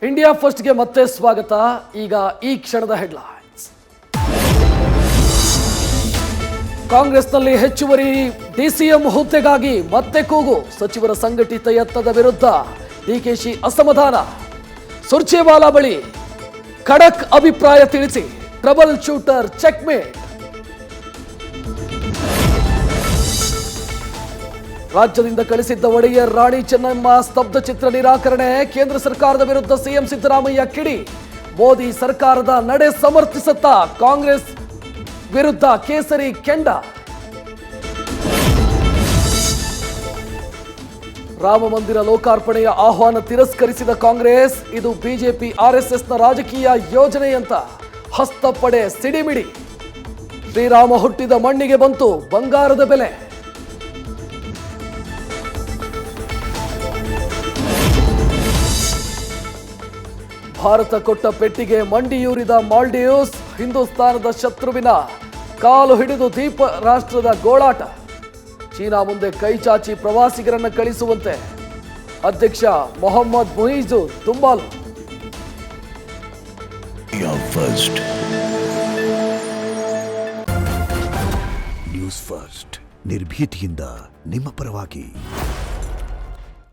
India ಫಸ್ಟ್ಗೆ ಮತ್ತೆ ಸ್ವಾಗತ. ಈಗ ಈ ಕ್ಷಣದ ಹೆಡ್ಲೈನ್ಸ್. ಕಾಂಗ್ರೆಸ್ನಲ್ಲಿ ಹೆಚ್ಚುವರಿ ಡಿಸಿಎಂ ಹುದ್ದೆಗಾಗಿ ಮತ್ತೆ ಕೂಗು. ಸಚಿವರ ಸಂಘಟಿತ ಯತ್ನದ ವಿರುದ್ಧ ಡಿಕೆಶಿ ಅಸಮಾಧಾನ. ಸುರ್ಜೇವಾಲಾ ಬಳಿ ಖಡಕ್ ಅಭಿಪ್ರಾಯ ತಿಳಿಸಿ ಟ್ರಬಲ್ ಶೂಟರ್ ಚೆಕ್ಮೇಟ್. ರಾಜ್ಯದಿಂದ ಕಳಿಸಿದ್ದ ಒಡೆಯರ್ ರಾಣಿ ಚೆನ್ನಮ್ಮ ಸ್ತಬ್ಧ ಚಿತ್ರ ನಿರಾಕರಣೆ. ಕೇಂದ್ರ ಸರ್ಕಾರದ ವಿರುದ್ಧ ಸಿಎಂ ಸಿದ್ದರಾಮಯ್ಯ ಕಿಡಿ. ಮೋದಿ ಸರ್ಕಾರದ ನಡೆ ಸಮರ್ಥಿಸುತ್ತಾ ಕಾಂಗ್ರೆಸ್ ವಿರುದ್ಧ ಕೇಸರಿ ಕೆಂಡ. ರಾಮ ಮಂದಿರ ಲೋಕಾರ್ಪಣೆಯ ಆಹ್ವಾನ ತಿರಸ್ಕರಿಸಿದ ಕಾಂಗ್ರೆಸ್. ಇದು ಬಿಜೆಪಿ ಆರ್ಎಸ್ಎಸ್ನ ರಾಜಕೀಯ ಯೋಜನೆಯಂತ ಹಸ್ತಪಡೆ ಸಿಡಿಮಿಡಿ. ಶ್ರೀರಾಮ ಹುಟ್ಟಿದ ಮಣ್ಣಿಗೆ ಬಂತು ಬಂಗಾರದ ಬೆಲೆ. ಭಾರತ ಕೊಟ್ಟ ಪೆಟ್ಟಿಗೆ ಮಂಡಿಯೂರಿದ ಮಾಲ್ಡೀವ್ಸ್. ಹಿಂದೂಸ್ತಾನದ ಶತ್ರುವಿನ ಕಾಲು ಹಿಡಿದು ದ್ವೀಪ ರಾಷ್ಟ್ರದ ಗೋಳಾಟ. ಚೀನಾ ಮುಂದೆ ಕೈ ಚಾಚಿ ಪ್ರವಾಸಿಗರನ್ನ ಕಳಿಸುವಂತೆ ಅಧ್ಯಕ್ಷ ಮೊಹಮ್ಮದ್ ಮುಯಿಜು ದುಂಬಾಲು. ನ್ಯೂಸ್ ಫಸ್ಟ್ ನಿರ್ಭೀತಿಯಿಂದ ನಿಮ್ಮ ಪರವಾಗಿ.